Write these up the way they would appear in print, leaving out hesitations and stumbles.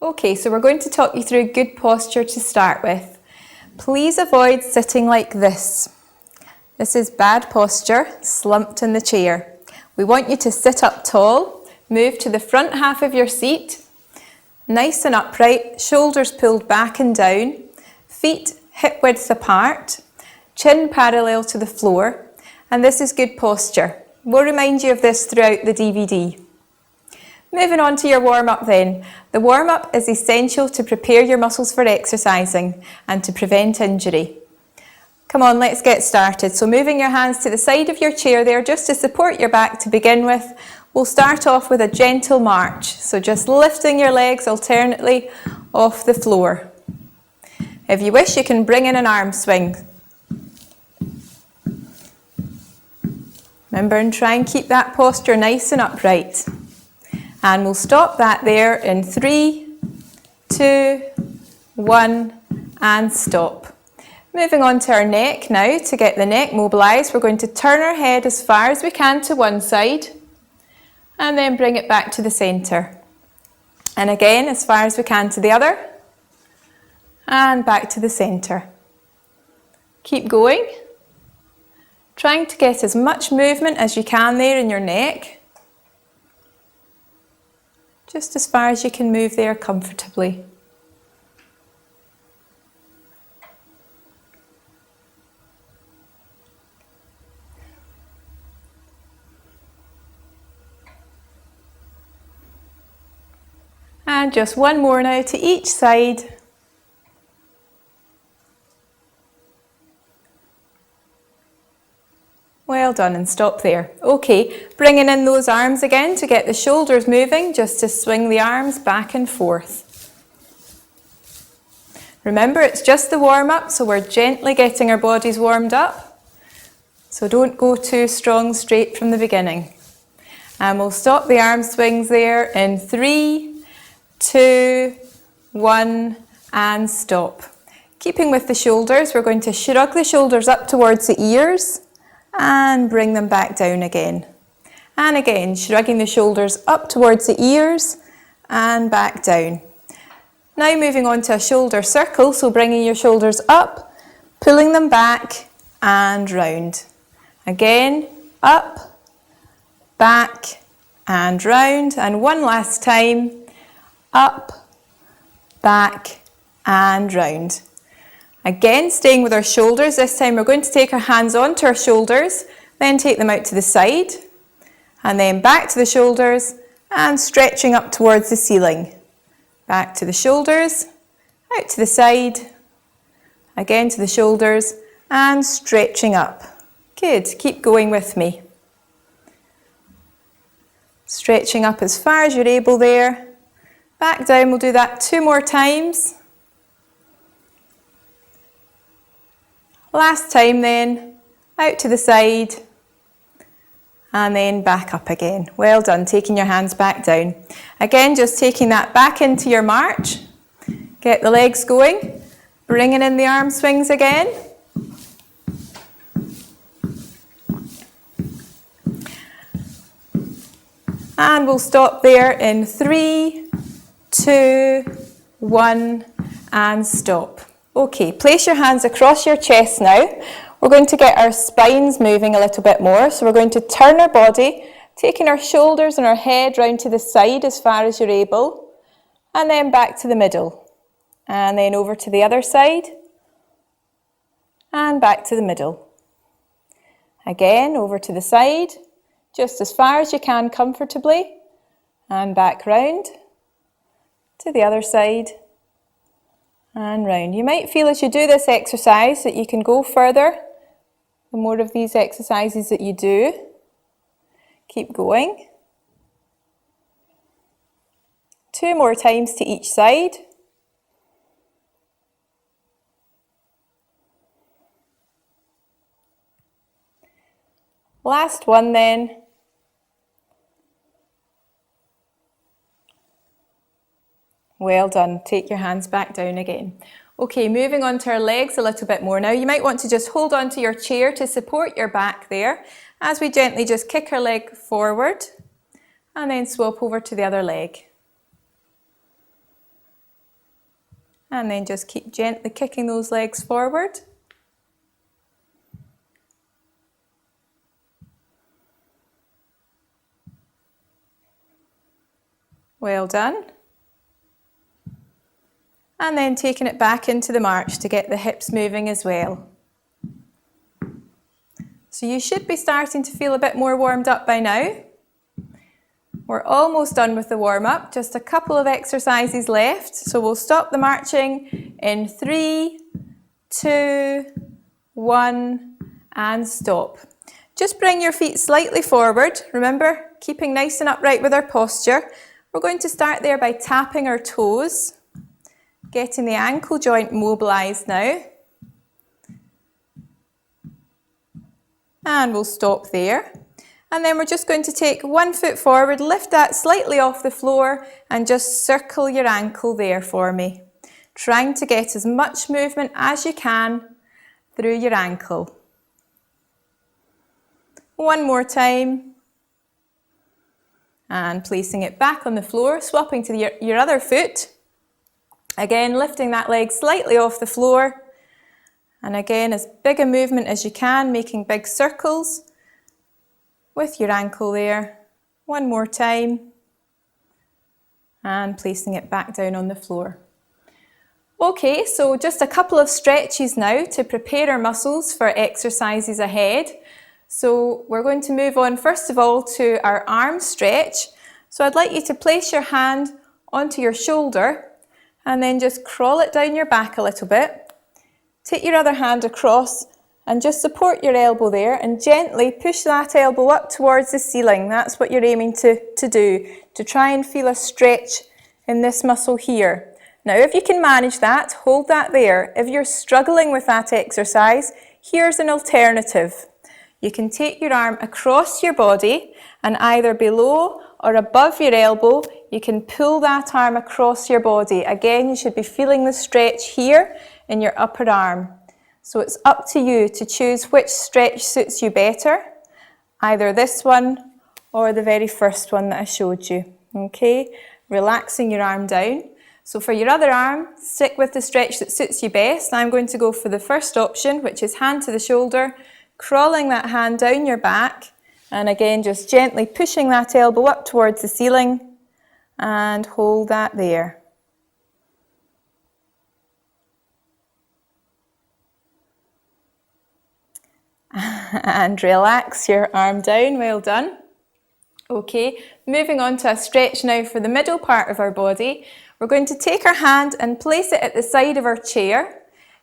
Okay, so we're going to talk you through good posture to start with. Please avoid sitting like this. This is bad posture, slumped in the chair. We want you to sit up tall, move to the front half of your seat, nice and upright, shoulders pulled back and down, feet hip width apart, chin parallel to the floor, and this is good posture. We'll remind you of this throughout the DVD. Moving on to your warm-up then. The warm-up is essential to prepare your muscles for exercising and to prevent injury. Come on, let's get started. So moving your hands to the side of your chair there just to support your back to begin with. We'll start off with a gentle march. So just lifting your legs alternately off the floor. If you wish, you can bring in an arm swing. Remember, and try and keep that posture nice and upright. And we'll stop that there in 3, 2, 1, and stop. Moving on to our neck now. To get the neck mobilised, we're going to turn our head as far as we can to one side and then bring it back to the centre. And again, as far as we can to the other and back to the centre. Keep going. Trying to get as much movement as you can there in your neck. Just as far as you can move there comfortably. And just one more now to each side. Well done, and stop there. Okay, bringing in those arms again to get the shoulders moving, just to swing the arms back and forth. Remember, it's just the warm-up, so we're gently getting our bodies warmed up. So don't go too strong straight from the beginning. And we'll stop the arm swings there in 3, 2, 1, and stop. Keeping with the shoulders, we're going to shrug the shoulders up towards the ears and bring them back down again. And again, shrugging the shoulders up towards the ears and back down. Now moving on to a shoulder circle, so bringing your shoulders up, pulling them back and round. Again, up, back and round. And one last time, up, back and round. Again, staying with our shoulders. This time we're going to take our hands onto our shoulders, then take them out to the side, and then back to the shoulders and stretching up towards the ceiling. Back to the shoulders, out to the side, again to the shoulders and stretching up. Good, keep going with me. Stretching up as far as you're able there. Back down, we'll do that 2 more times. Last time then, out to the side and then back up again. Well done, taking your hands back down. Again, just taking that back into your march. Get the legs going, bringing in the arm swings again. And we'll stop there in 3, 2, 1 and stop. Okay, place your hands across your chest now. We're going to get our spines moving a little bit more. So we're going to turn our body, taking our shoulders and our head round to the side as far as you're able, and then back to the middle. And then over to the other side, and back to the middle. Again, over to the side, just as far as you can comfortably, and back round to the other side. And round. You might feel as you do this exercise that you can go further the more of these exercises that you do. Keep going. 2 more times to each side. Last one then. Well done. Take your hands back down again. Okay, moving on to our legs a little bit more now. You might want to just hold on to your chair to support your back there as we gently just kick our leg forward and then swap over to the other leg. And then just keep gently kicking those legs forward. Well done. And then taking it back into the march to get the hips moving as well. So you should be starting to feel a bit more warmed up by now. We're almost done with the warm-up, just a couple of exercises left. So we'll stop the marching in 3, 2, 1, and stop. Just bring your feet slightly forward. Remember, keeping nice and upright with our posture. We're going to start there by tapping our toes, getting the ankle joint mobilised now. And we'll stop there. And then we're just going to take one foot forward, lift that slightly off the floor and just circle your ankle there for me. Trying to get as much movement as you can through your ankle. One more time. And placing it back on the floor, swapping to your other foot. Again, lifting that leg slightly off the floor. And again, as big a movement as you can, making big circles with your ankle there. One more time. And placing it back down on the floor. Okay, so just a couple of stretches now to prepare our muscles for exercises ahead. So we're going to move on first of all to our arm stretch. So I'd like you to place your hand onto your shoulder and then just crawl it down your back a little bit. Take your other hand across and just support your elbow there and gently push that elbow up towards the ceiling. That's what you're aiming to do, to try and feel a stretch in this muscle here. Now, if you can manage that, hold that there. If you're struggling with that exercise, here's an alternative. You can take your arm across your body and either below or above your elbow, you can pull that arm across your body. Again, you should be feeling the stretch here in your upper arm. So it's up to you to choose which stretch suits you better, either this one or the very first one that I showed you. Okay, relaxing your arm down. So for your other arm, stick with the stretch that suits you best. I'm going to go for the first option, which is hand to the shoulder, crawling that hand down your back, and again just gently pushing that elbow up towards the ceiling and hold that there. And relax your arm down, well done. Okay, moving on to a stretch now for the middle part of our body. We're going to take our hand and place it at the side of our chair.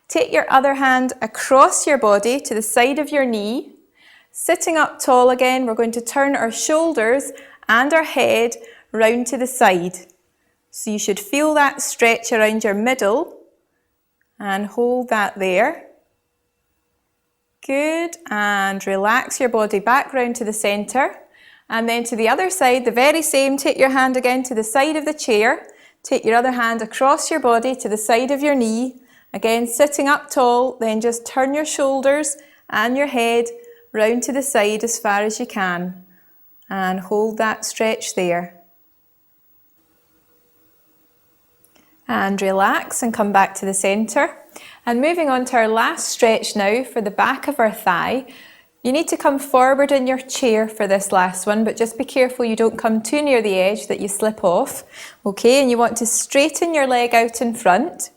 Take your other hand across your body to the side of your knee. Sitting up tall again, we're going to turn our shoulders and our head round to the side. So you should feel that stretch around your middle and hold that there. Good, and relax your body back round to the centre. And then to the other side, the very same, take your hand again to the side of the chair. Take your other hand across your body to the side of your knee. Again, sitting up tall, then just turn your shoulders and your head round to the side as far as you can. And hold that stretch there. And relax and come back to the centre. And moving on to our last stretch now for the back of our thigh. You need to come forward in your chair for this last one, but just be careful you don't come too near the edge that you slip off. Okay, and you want to straighten your leg out in front.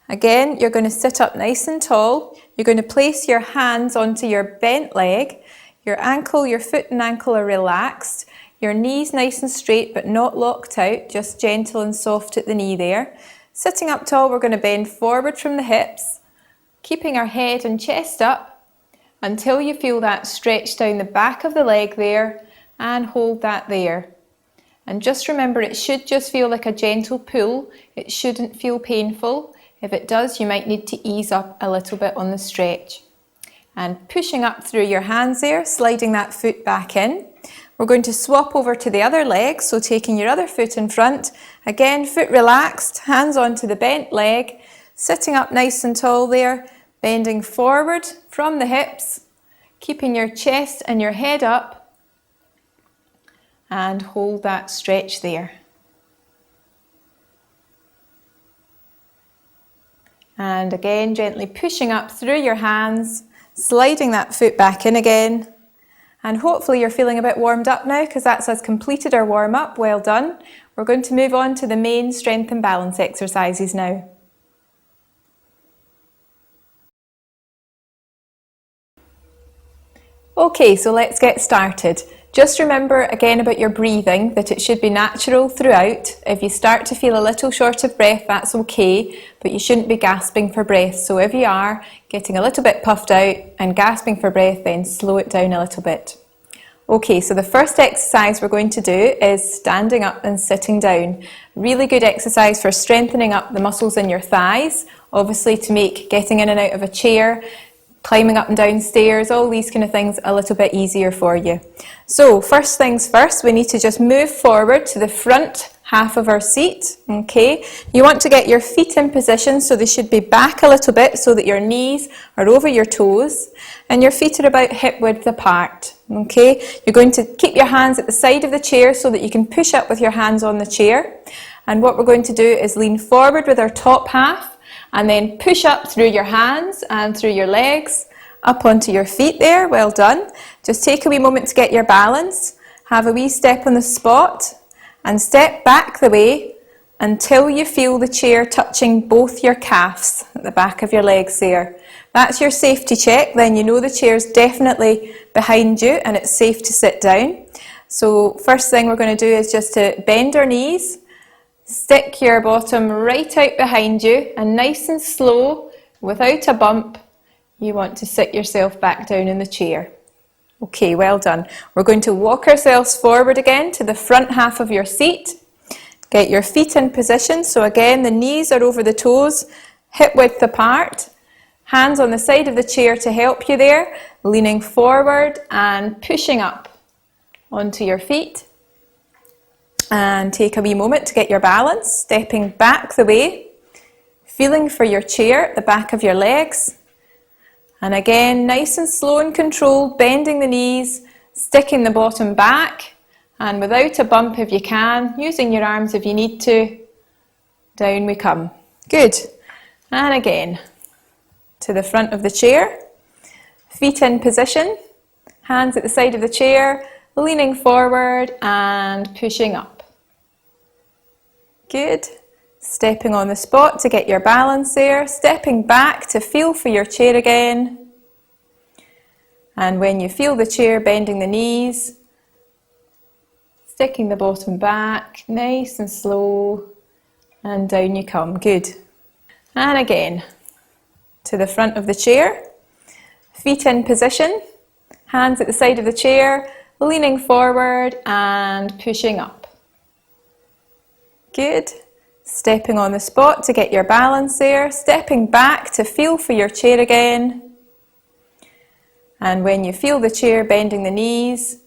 Again, you're going to sit up nice and tall. You're going to place your hands onto your bent leg. Your ankle, your foot and ankle are relaxed. Your knees nice and straight but not locked out, just gentle and soft at the knee there. Sitting up tall, we're going to bend forward from the hips, keeping our head and chest up until you feel that stretch down the back of the leg there, and hold that there. And just remember, it should just feel like a gentle pull. It shouldn't feel painful. If it does, you might need to ease up a little bit on the stretch. And pushing up through your hands there, sliding that foot back in. We're going to swap over to the other leg, so taking your other foot in front. Again, foot relaxed, hands onto the bent leg, sitting up nice and tall there, bending forward from the hips, keeping your chest and your head up, and hold that stretch there. And again, gently pushing up through your hands, sliding that foot back in again. And hopefully you're feeling a bit warmed up now because that's us completed our warm-up. Well done. We're going to move on to the main strength and balance exercises now. Okay, so let's get started. Just remember again about your breathing, that it should be natural throughout. If you start to feel a little short of breath, that's okay, but you shouldn't be gasping for breath. So if you are getting a little bit puffed out and gasping for breath, then slow it down a little bit. Okay, so the first exercise we're going to do is standing up and sitting down. Really good exercise for strengthening up the muscles in your thighs, obviously to make getting in and out of a chair, climbing up and down stairs, all these kind of things a little bit easier for you. So first things first, we need to just move forward to the front half of our seat. Okay, you want to get your feet in position so they should be back a little bit so that your knees are over your toes and your feet are about hip width apart. Okay, you're going to keep your hands at the side of the chair so that you can push up with your hands on the chair. And what we're going to do is lean forward with our top half and then push up through your hands and through your legs, up onto your feet there. Well done. Just take a wee moment to get your balance. Have a wee step on the spot and step back the way until you feel the chair touching both your calves at the back of your legs there. That's your safety check. Then you know the chair's definitely behind you and it's safe to sit down. So first thing we're going to do is just to bend our knees. Stick your bottom right out behind you and nice and slow, without a bump, you want to sit yourself back down in the chair. Okay, well done. We're going to walk ourselves forward again to the front half of your seat. Get your feet in position. So again, the knees are over the toes, hip width apart. Hands on the side of the chair to help you there, leaning forward and pushing up onto your feet. And take a wee moment to get your balance, stepping back the way, feeling for your chair at the back of your legs. And again, nice and slow and controlled, bending the knees, sticking the bottom back, and without a bump if you can, using your arms if you need to, down we come. Good. And again, to the front of the chair, feet in position, hands at the side of the chair, leaning forward and pushing up. Good. Stepping on the spot to get your balance there, stepping back to feel for your chair again. And when you feel the chair, bending the knees, sticking the bottom back, nice and slow, and down you come. Good. And again, to the front of the chair, feet in position, hands at the side of the chair, leaning forward and pushing up. Good. Stepping on the spot to get your balance there, stepping back to feel for your chair again. And when you feel the chair, bending the knees,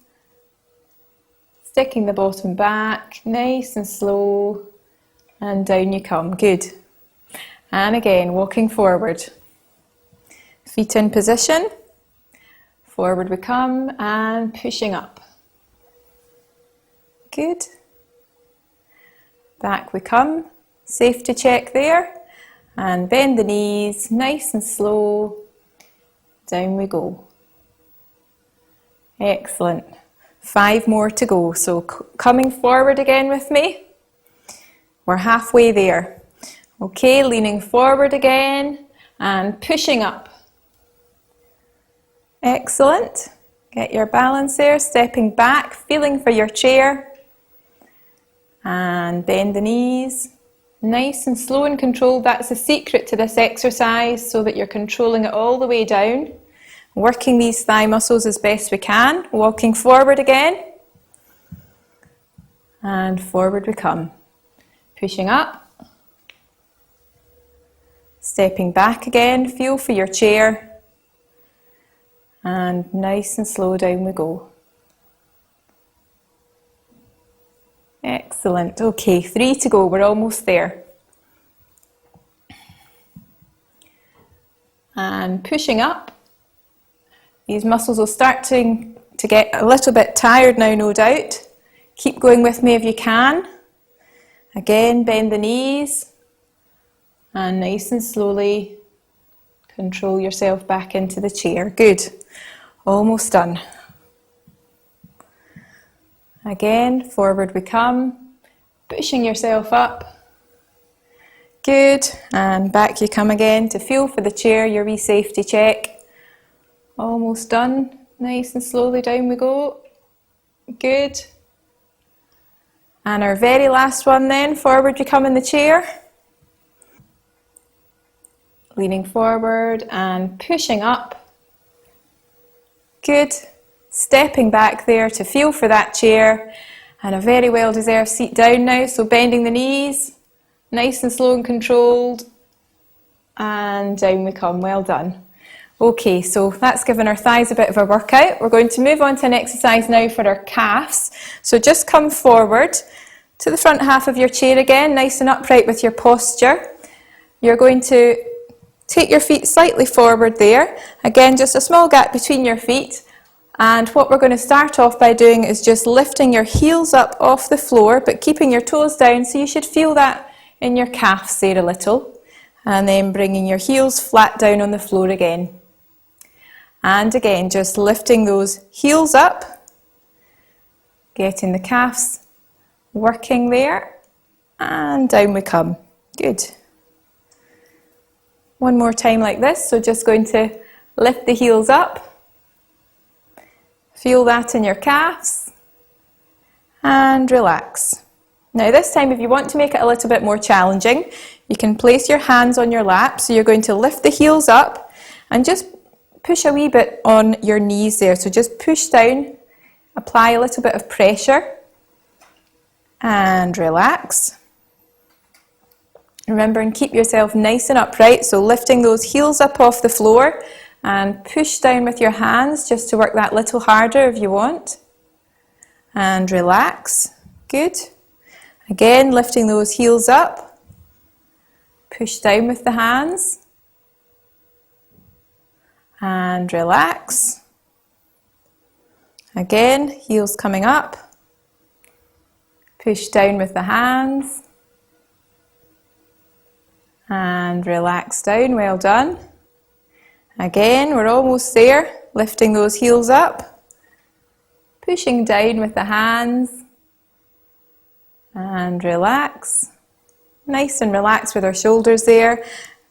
sticking the bottom back, nice and slow, and down you come. Good. And again, walking forward. Feet in position, forward we come, and pushing up. Good. Back we come, safety check there, and bend the knees, nice and slow, down we go. Excellent. 5 more to go, so coming forward again with me. We're halfway there. Okay, leaning forward again, and pushing up. Excellent. Get your balance there, stepping back, feeling for your chair. And bend the knees, nice and slow and controlled. That's the secret to this exercise, so that you're controlling it all the way down. Working these thigh muscles as best we can. Walking forward again. And forward we come. Pushing up. Stepping back again, feel for your chair. And nice and slow down we go. Excellent. Okay, 3 to go. We're almost there. And pushing up. These muscles will start to get a little bit tired now, no doubt. Keep going with me if you can. Again, bend the knees. And nice and slowly control yourself back into the chair. Good. Almost done. Again, forward we come, pushing yourself up. Good. And back you come again to feel for the chair, your wee safety check. Almost done. Nice and slowly down we go. Good. And our very last one then, forward we come in the chair. Leaning forward and pushing up. Good. Stepping back there to feel for that chair. And a very well deserved seat down now. So bending the knees, nice and slow and controlled. And down we come. Well done. Okay, so that's given our thighs a bit of a workout. We're going to move on to an exercise now for our calves. So just come forward to the front half of your chair again, nice and upright with your posture. You're going to take your feet slightly forward there. Again, just a small gap between your feet. And what we're going to start off by doing is just lifting your heels up off the floor, but keeping your toes down. So you should feel that in your calves there a little. And then bringing your heels flat down on the floor again. And again, just lifting those heels up. Getting the calves working there. And down we come. Good. One more time like this, so just going to lift the heels up. Feel that in your calves. And relax. Now this time, if you want to make it a little bit more challenging, you can place your hands on your lap. So you're going to lift the heels up and just push a wee bit on your knees there. So just push down, apply a little bit of pressure. And relax. Remember, and keep yourself nice and upright, so lifting those heels up off the floor and push down with your hands just to work that little harder if you want. And relax. Good. Again, lifting those heels up. Push down with the hands. And relax. Again, heels coming up. Push down with the hands. And relax down, well done. Again, we're almost there, lifting those heels up, pushing down with the hands, and relax. Nice and relaxed with our shoulders there.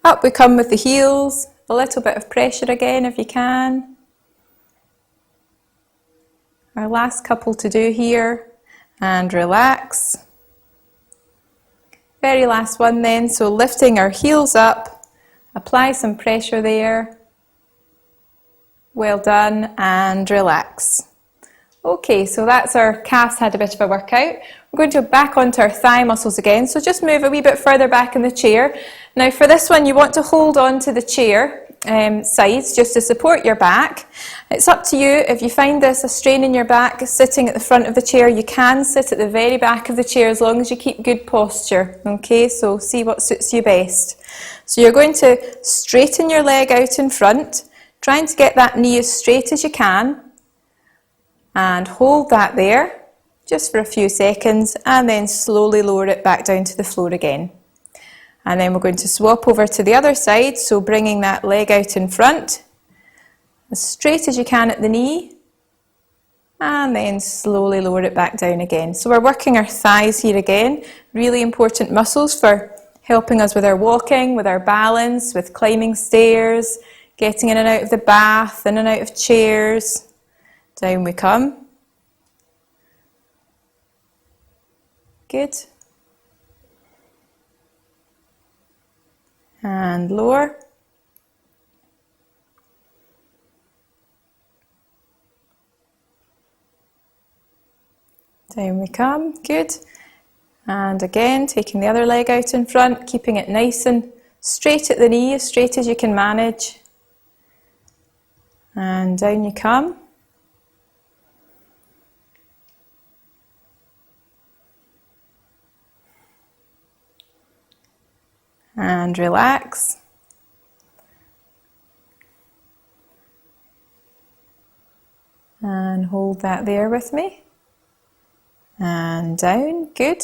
Up we come with the heels, a little bit of pressure again if you can. Our last couple to do here, and relax. Very last one then, so lifting our heels up, apply some pressure there. Well done, and relax. Okay, so that's our calves had a bit of a workout. We're going to go back onto our thigh muscles again, so just move a wee bit further back in the chair. Now for this one, you want to hold on to the chair sides just to support your back. It's up to you. If you find this a strain in your back sitting at the front of the chair, you can sit at the very back of the chair as long as you keep good posture. Okay, so see what suits you best. So you're going to straighten your leg out in front, trying to get that knee as straight as you can, and hold that there just for a few seconds, and then slowly lower it back down to the floor again. And then we're going to swap over to the other side, so bringing that leg out in front, as straight as you can at the knee, and then slowly lower it back down again. So we're working our thighs here again, really important muscles for helping us with our walking, with our balance, with climbing stairs, getting in and out of the bath, in and out of chairs. Down we come. Good. And lower. Down we come, good. And again, taking the other leg out in front, keeping it nice and straight at the knee, as straight as you can manage. And down you come. And relax. And hold that there with me. And down, good.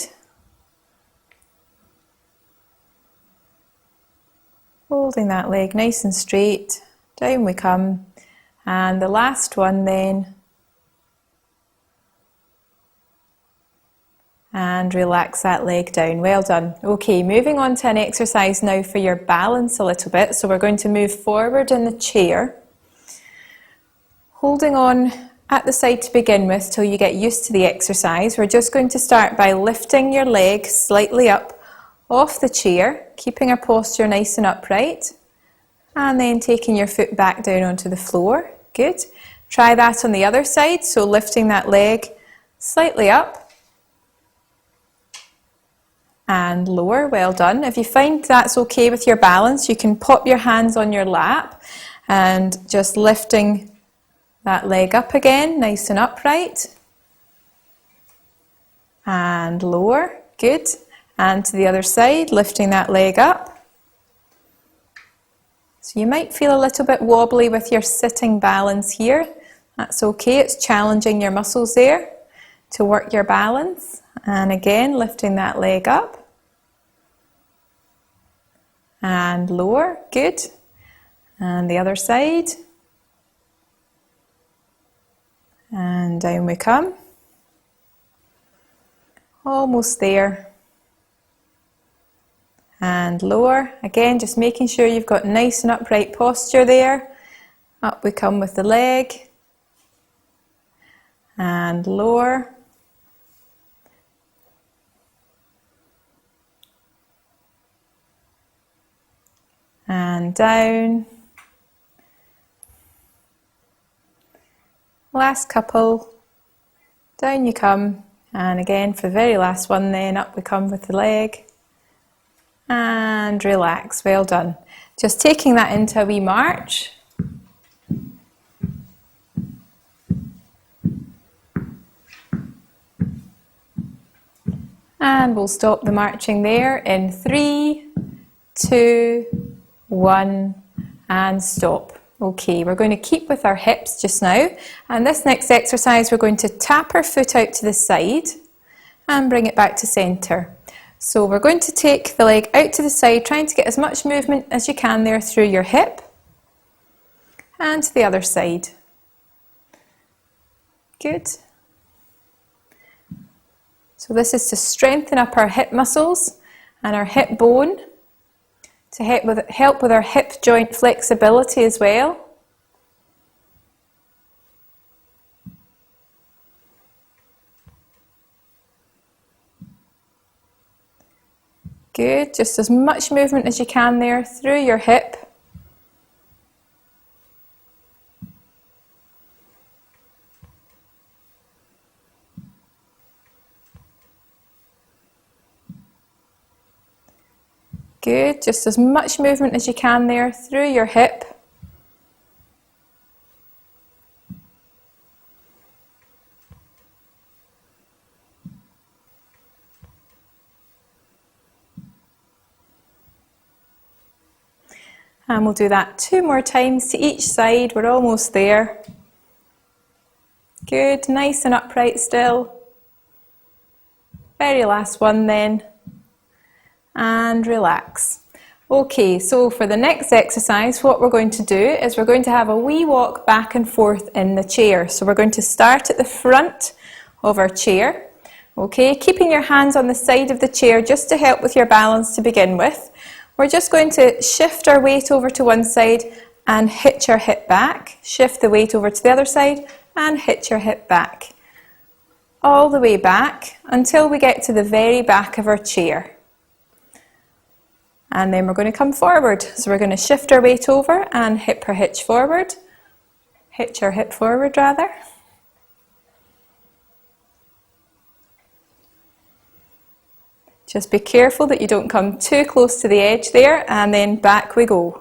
Holding that leg nice and straight, down we come. And the last one then. And relax that leg down. Well done. Okay, moving on to an exercise now for your balance a little bit. So we're going to move forward in the chair, holding on at the side to begin with till you get used to the exercise. We're just going to start by lifting your leg slightly up off the chair, keeping our posture nice and upright, and then taking your foot back down onto the floor. Good. Try that on the other side, so lifting that leg slightly up and lower. Well done. If you find that's okay with your balance, you can pop your hands on your lap and just lifting that leg up again, nice and upright. And lower. Good. And to the other side, lifting that leg up. So you might feel a little bit wobbly with your sitting balance here. That's okay. It's challenging your muscles there to work your balance. And again, lifting that leg up and lower. Good. And the other side. And down we come. Almost there. And lower. Again, just making sure you've got nice and upright posture there. Up we come with the leg. And lower. And down. Last couple. Down you come. And again for the very last one then, up we come with the leg. And relax. Well done. Just taking that into a wee march. And we'll stop the marching there in 3, 2, 1, and stop. Okay, we're going to keep with our hips just now. And this next exercise, we're going to tap our foot out to the side and bring it back to centre. So we're going to take the leg out to the side, trying to get as much movement as you can there through your hip. And to the other side. Good. So this is to strengthen up our hip muscles and our hip bone, to help with our hip joint flexibility as well. Good, just as much movement as you can there through your hip. Good, just as much movement as you can there through your hip. And we'll do that 2 more times to each side. We're almost there. Good, nice and upright still. Very last one then. And relax. Okay, so for the next exercise, what we're going to do is we're going to have a wee walk back and forth in the chair. So we're going to start at the front of our chair. Okay, keeping your hands on the side of the chair just to help with your balance to begin with. We're just going to shift our weight over to one side and hitch our hip back. Shift the weight over to the other side and hitch your hip back. All the way back until we get to the very back of our chair. And then we're going to come forward. So we're going to shift our weight over and hip our hitch forward. Hitch our hip forward rather. Just be careful that you don't come too close to the edge there, and then back we go.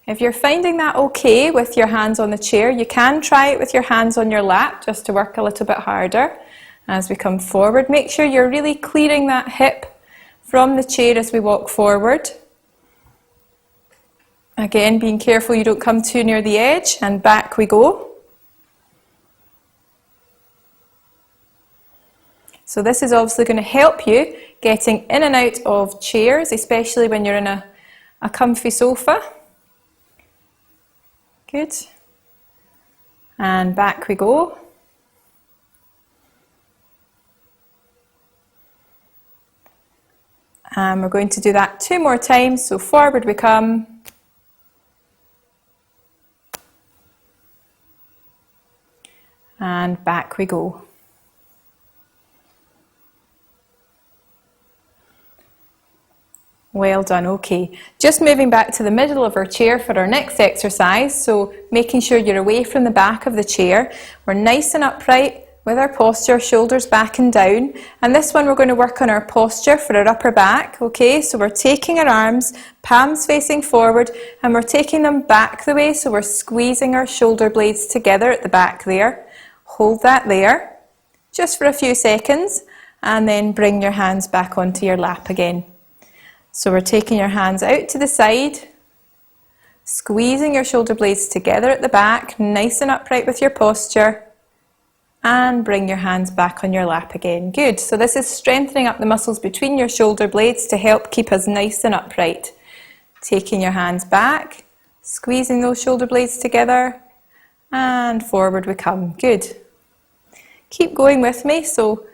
If you're finding that okay with your hands on the chair, you can try it with your hands on your lap just to work a little bit harder. As we come forward, make sure you're really clearing that hip from the chair as we walk forward. Again, being careful you don't come too near the edge, and back we go. So this is obviously going to help you getting in and out of chairs, especially when you're in a comfy sofa. Good. And back we go. And we're going to do that 2 more times. So forward we come. And back we go. Well done, okay. Just moving back to the middle of our chair for our next exercise, so making sure you're away from the back of the chair. We're nice and upright with our posture, shoulders back and down. And this one we're going to work on our posture for our upper back, okay? So we're taking our arms, palms facing forward, and we're taking them back the way, so we're squeezing our shoulder blades together at the back there. Hold that there, just for a few seconds, and then bring your hands back onto your lap again. So we're taking your hands out to the side, squeezing your shoulder blades together at the back, nice and upright with your posture, and bring your hands back on your lap again. Good. So this is strengthening up the muscles between your shoulder blades to help keep us nice and upright. Taking your hands back, squeezing those shoulder blades together, and forward we come. Good. Keep going with me. So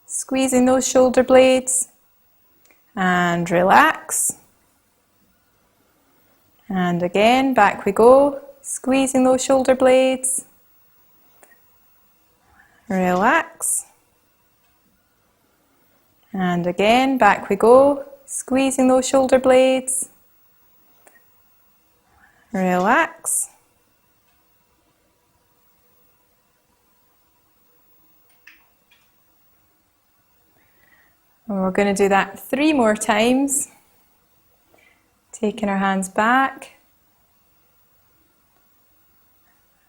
squeezing those shoulder blades, and relax, and again back we go, squeezing those shoulder blades, relax, and again back we go, squeezing those shoulder blades, relax, and we're going to do that 3 more times. Taking our hands back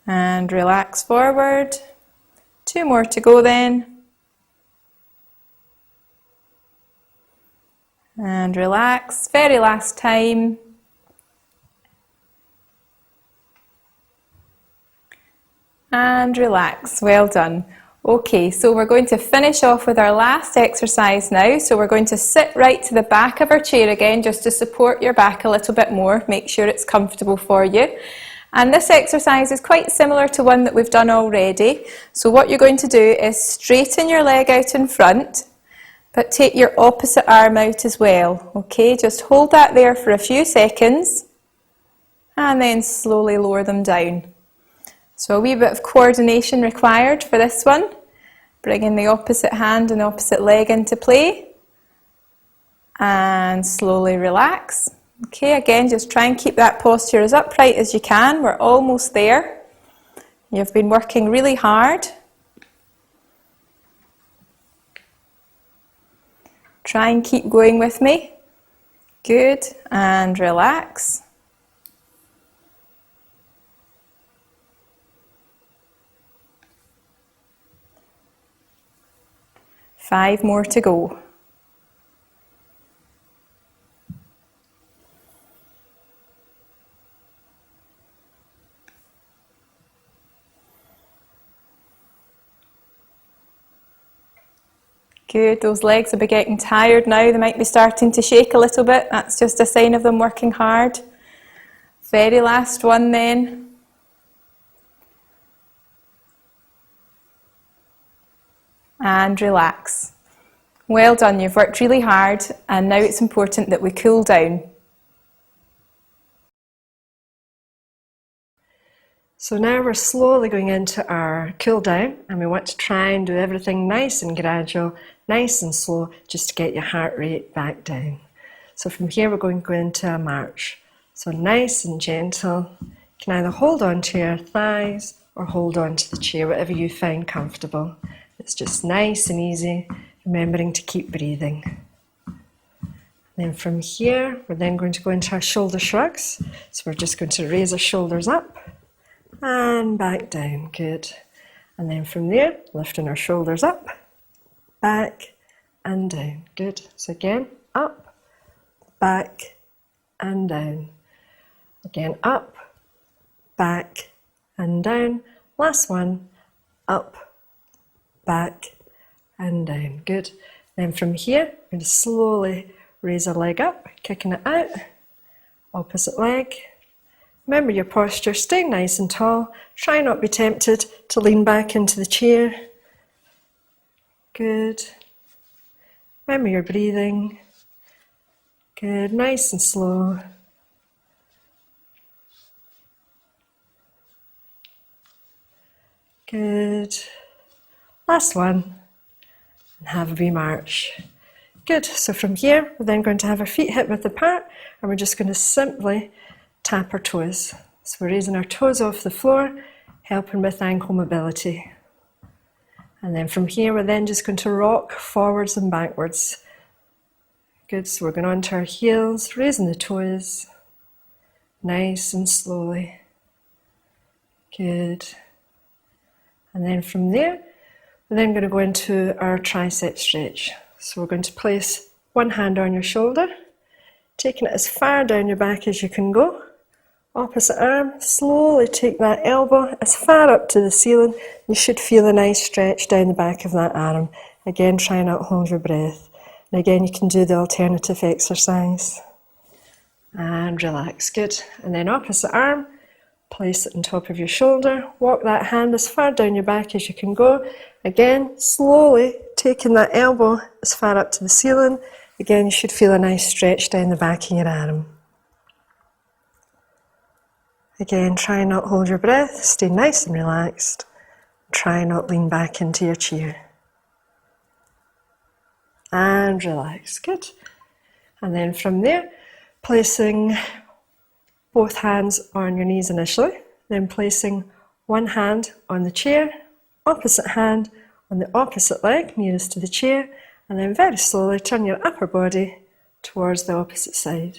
and relax forward. 2 more to go then. And relax. Very last time. And relax. Well done. Okay, so we're going to finish off with our last exercise now. So we're going to sit right to the back of our chair again, just to support your back a little bit more. Make sure it's comfortable for you. And this exercise is quite similar to one that we've done already. So what you're going to do is straighten your leg out in front, but take your opposite arm out as well. Okay, just hold that there for a few seconds, and then slowly lower them down. So a wee bit of coordination required for this one. Bringing the opposite hand and opposite leg into play. And slowly relax. Okay, again, just try and keep that posture as upright as you can. We're almost there. You've been working really hard. Try and keep going with me. Good, and relax. Five more to go. Good, those legs will be getting tired now. They might be starting to shake a little bit. That's just a sign of them working hard. Very last one then. And relax. Well done, you've worked really hard, and now it's important that we cool down. So now we're slowly going into our cool down, and we want to try and do everything nice and gradual, nice and slow, just to get your heart rate back down. So from here we're going to go into a march. So nice and gentle. You can either hold on to your thighs or hold on to the chair, whatever you find comfortable. It's just nice and easy, remembering to keep breathing. Then from here, we're then going to go into our shoulder shrugs. So we're just going to raise our shoulders up and back down. Good. And then from there, lifting our shoulders up, back and down. Good. So again, up, back and down. Again, up, back and down. Last one, up, back and down. Good. Then from here, I'm going to slowly raise a leg up, kicking it out. Opposite leg. Remember your posture, stay nice and tall. Try not to be tempted to lean back into the chair. Good. Remember your breathing. Good, nice and slow. Good. Last one. And have a wee march. Good, so from here, we're then going to have our feet hip width apart, and we're just going to simply tap our toes. So we're raising our toes off the floor, helping with ankle mobility. And then from here, we're then just going to rock forwards and backwards. Good, so we're going onto our heels, raising the toes, nice and slowly. Good. And then from there, we're then going to go into our tricep stretch. So we're going to place one hand on your shoulder, taking it as far down your back as you can go. Opposite arm, slowly take that elbow as far up to the ceiling. You should feel a nice stretch down the back of that arm. Again, try not to hold your breath. And again, you can do the alternative exercise. And relax, good. And then opposite arm, place it on top of your shoulder. Walk that hand as far down your back as you can go. Again, slowly taking that elbow as far up to the ceiling. Again, you should feel a nice stretch down the back of your arm. Again, try not to hold your breath. Stay nice and relaxed. Try not to lean back into your chair. And relax, good. And then from there, placing both hands on your knees initially, then placing one hand on the chair, opposite hand on the opposite leg nearest to the chair, and then very slowly turn your upper body towards the opposite side.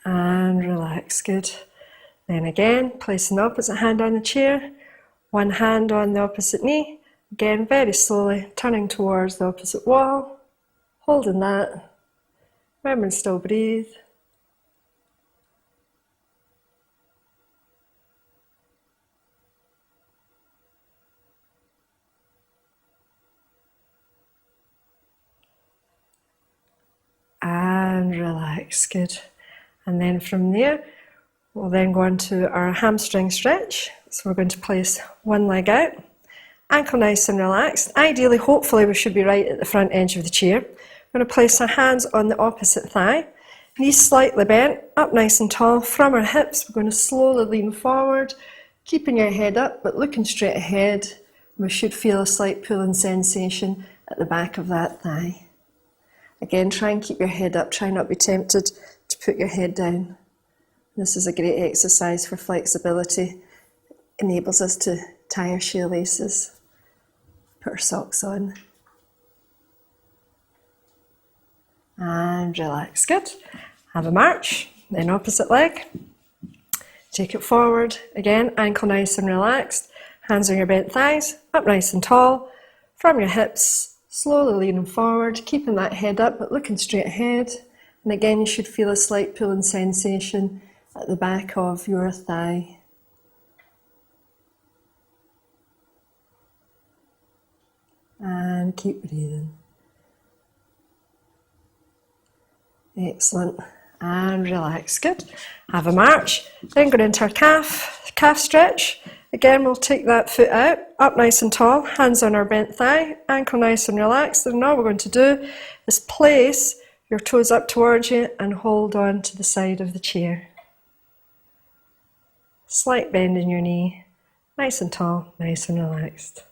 And relax, good. Then again, placing the opposite hand on the chair, one hand on the opposite knee, again very slowly turning towards the opposite wall, holding that. Remember to still breathe. And relax, good. And then from there, we'll then go on to our hamstring stretch. So we're going to place one leg out, ankle nice and relaxed. Ideally, hopefully, we should be right at the front edge of the chair. We're going to place our hands on the opposite thigh, knees slightly bent, up nice and tall. From our hips, we're going to slowly lean forward, keeping your head up, but looking straight ahead. We should feel a slight pulling sensation at the back of that thigh. Again, try and keep your head up. Try not to be tempted to put your head down. This is a great exercise for flexibility. It enables us to tie our shoelaces, put our socks on. And relax, good. Have a march, then opposite leg. Take it forward, again, ankle nice and relaxed. Hands on your bent thighs, up nice and tall. From your hips, slowly leaning forward, keeping that head up but looking straight ahead. And again, you should feel a slight pulling sensation at the back of your thigh. And keep breathing. Excellent. And relax. Good. Have a march. Then go into our calf stretch. Again, we'll take that foot out, up nice and tall, hands on our bent thigh, ankle nice and relaxed. And all we're going to do is place your toes up towards you and hold on to the side of the chair. Slight bend in your knee, nice and tall, nice and relaxed.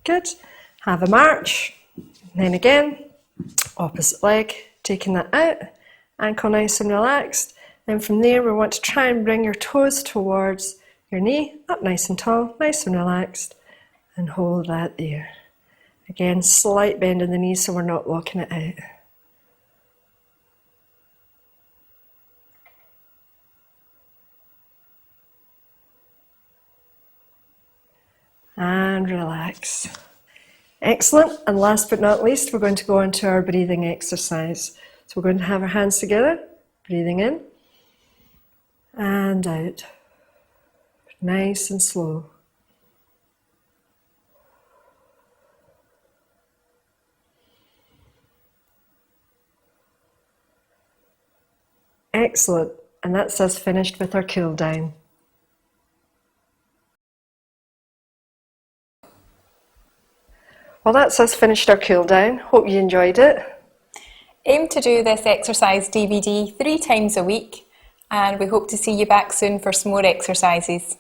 Good. Have a march. Then again, opposite leg, taking that out, ankle nice and relaxed. Then from there, we want to try and bring your toes towards your knee, up nice and tall, nice and relaxed, and hold that there. Again, slight bend in the knees so we're not locking it out. and relax. Excellent. And last but not least, we're going to go on to our breathing exercise. So we're going to have our hands together, breathing in and out. Nice and slow. Excellent. And that's us finished with our cool down. Well, that's us finished our cool down. Hope you enjoyed it. Aim to do this exercise DVD 3 times a week, and we hope to see you back soon for some more exercises.